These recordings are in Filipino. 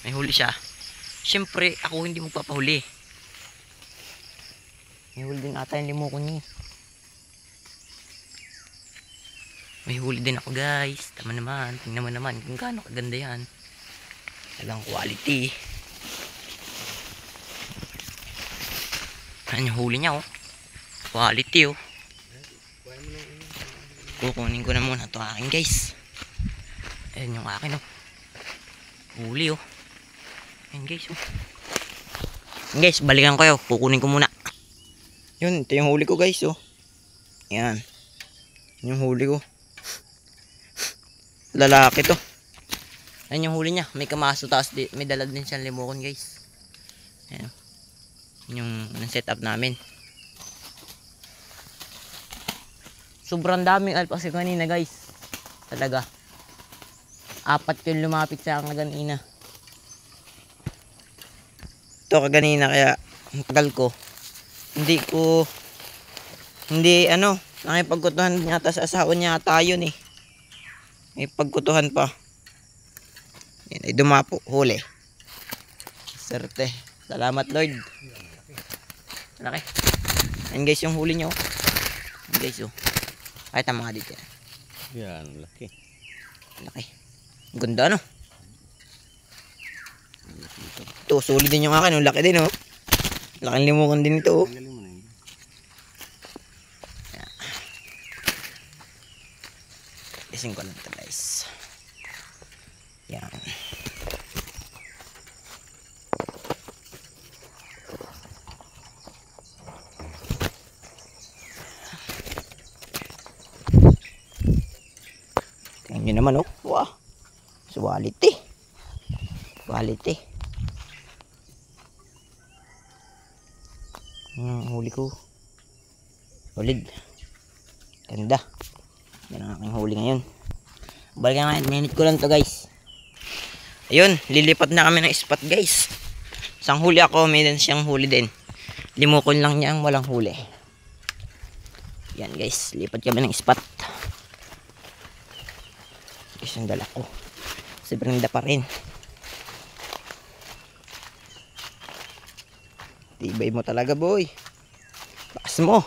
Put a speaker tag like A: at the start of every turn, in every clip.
A: May huli siya. Siyempre, ako hindi magpapahuli. May huli din ata yung limoko niya. May huli din ako guys. Tama naman. Tingnan mo naman kung gaano kaganda yan. Talagang quality. Ayan yung huli niya oh. Quality oh. Kukunin ko na muna ito akin guys. Ayan yung akin oh. Huli oh. Ayan guys oh. Ayan guys, balikan ko yun. Kukunin ko muna. Yun, ito yung huli ko guys oh. Ayan. Yung huli ko. Lalaki to. Ayan yung huli niya. May kamaso taas. May dalad din siyang limokon guys. Ayan. Yung setup namin. Sobrang daming alpasi kanina guys. Talaga. 4 yung lumapit sa akin kanina. Ito kaganina kaya ang tagal ko. Hindi nakipagkutuhan yata sa asawa niya tayo eh. May pagkutuhan pa. Yan ay dumapo, huli. Serte. Salamat Lord. Laki. Yan guys yung huli nyo. Yan guys oh. Kahit ang mga dito yan.
B: Yan, laki.
A: Laki. Ganda no. Ito, sulit din yung akin. Laki din oh. Laking limukan din ito oh. Ising ko lang ito guys. Yan. Tingnan nyo naman oh. Wow. Quality. Quality. Huli ko. Solid. Ganda. Yan ang aking huli ngayon. Balikan nga, minute ko lang to guys. Ayun, lilipat na kami ng spot guys. Isang huli ako, may din siyang huli din. Limukon lang niya ang walang huli. Yan guys, lipat kami ng spot. Guys, ang dala ko. Si Brenda pa rin. Tibay mo talaga boy. Lakas mo.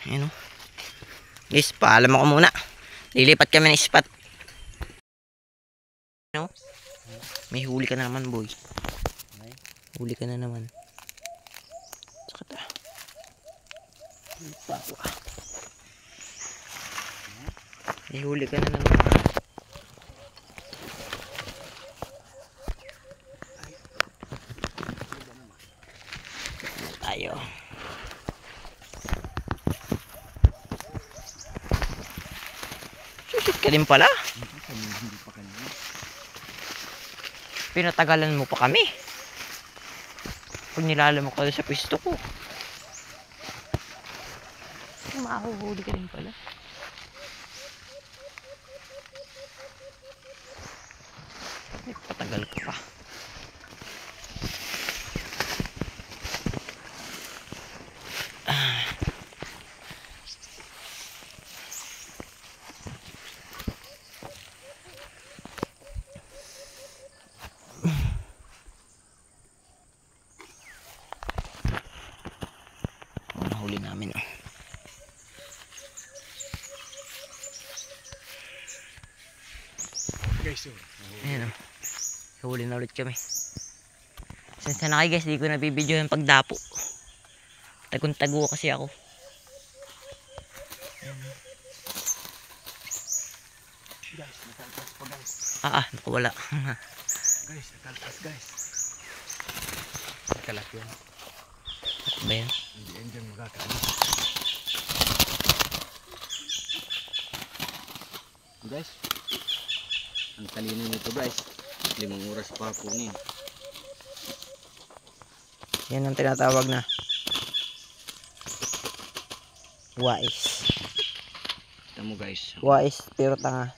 A: Ayan o. Guys, paalam ako muna. Lilipat kami ng spot. Ano? May huli ka na naman boy. Huli ka na naman. Sakit ah. May huli ka na naman. Tayo. Susit ka din pala. Pinatagalan mo pa kami. Pag nilalamok ka sa pwesto ko. Mahuhuli ka rin pala. Patagal ka pa. Huli namin oh.
B: Guys,
A: ayan oh. Huli na ulit kami. Sinsa na kayo guys, di ko nabibidyo yung pagdapo. Tagong-tago kasi ako.
B: guys, nakalpas pa guys.
A: Nakawala.
B: Guys, nakalpas guys. Nakalak yun.
A: Ba yan?
B: Hindi yan dyan magkakaano. Guys, ang talino nito guys. 5 oras pa po niya.
A: Yan ang tinatawag na wais.
B: Ito mo guys.
A: Wais pero tanga.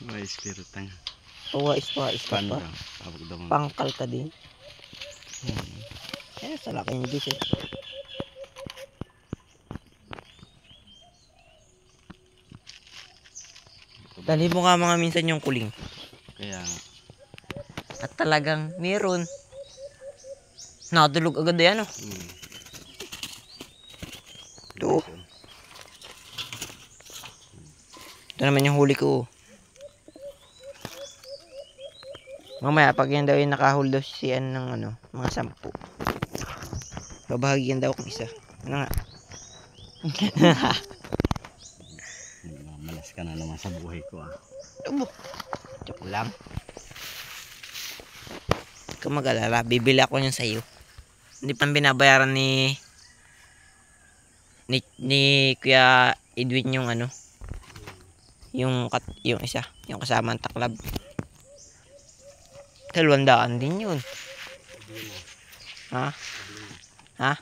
B: Wais pero tanga.
A: Wais pa. Pangkal ka din. Sa laki yung guys eh. Dali mo nga mga minsan yung kuling.
B: Kaya nga.
A: At talagang meron. Nakatulog agad yan, oh. Ito. Ito naman yung huli ko. Mamaya, pag yan daw yung nakahuli daw si ng mga 10. Babahagyan daw kung isa. Ano nga?
B: Malas ka na naman sa buhay ko ah.
A: Joke lang. Huwag kang mag-alala. Bibili ako niyan sa'yo. Hindi pa binabayaran ni Kuya Edwin yung yung isa. Yung kasama ng taklab. 200 din yun. Ha? Ha?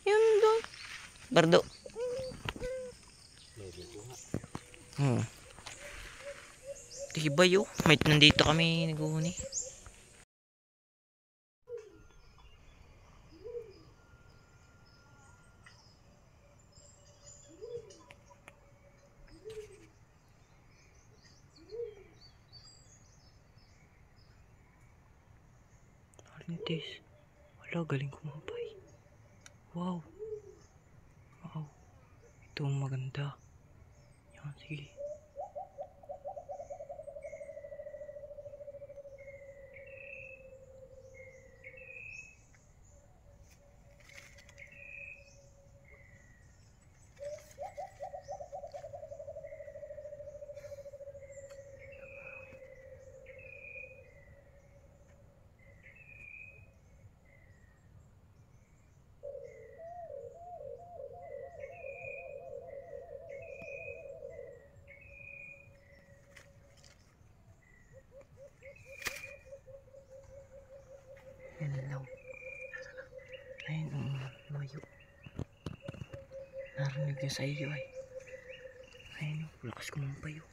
A: Yun doon. Bardo. Diba yun? May nandito kami naguhuni. Alintes. Wala, galing kumampay. Wow. Wow. Ito ang maganda. Yan, sige. Yan lang. Ayun ang layo. Narinig niya sa iyo ay. Ayun, lakas kumampay yun.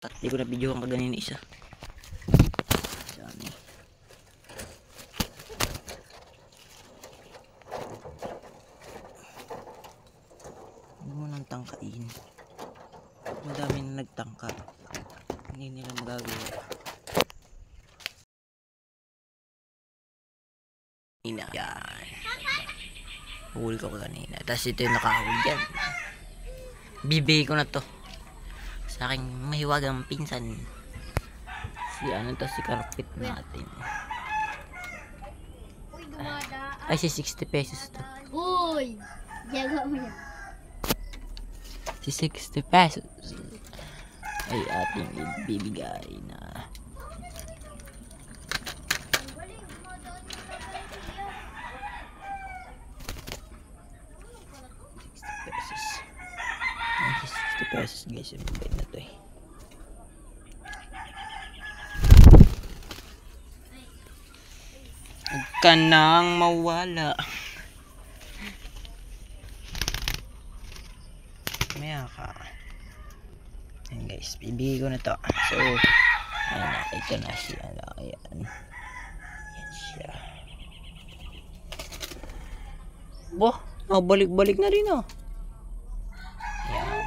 A: Hindi ko na video ang kaganin isa. Saan eh. Huwag mo nang tangkain. Madami na nagtangka. Hindi nila magagawa. Yan. Huli ko kanina. Tapos ito yung nakahuli dyan. Bibigay ko na to sa aking mahiwagang pinsan. Si Carpet natin. Ay, si 60 pesos to.
C: Uy! Jaga mo yan.
A: Si 60 pesos ay ating ibibigay na 60 pesos. Ay, 60 pesos guys, yung bait na to eh. Huwag ka nang mawala. Maya ka. Ayan guys, bibigay ko na to. So, ayun na, ito na siya. Ayan. Ayan siya. Boh, balik-balik na rin oh. Ayan.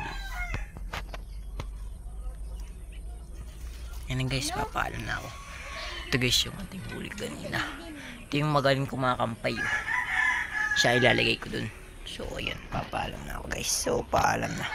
A: Ayan guys, papaalam na ako. Ito guys yung ating huli kanina. Ito yung magaling kumakampay oh. Siya ilalagay ko dun. So, ayan, papaalam na ako guys. So, paalam na.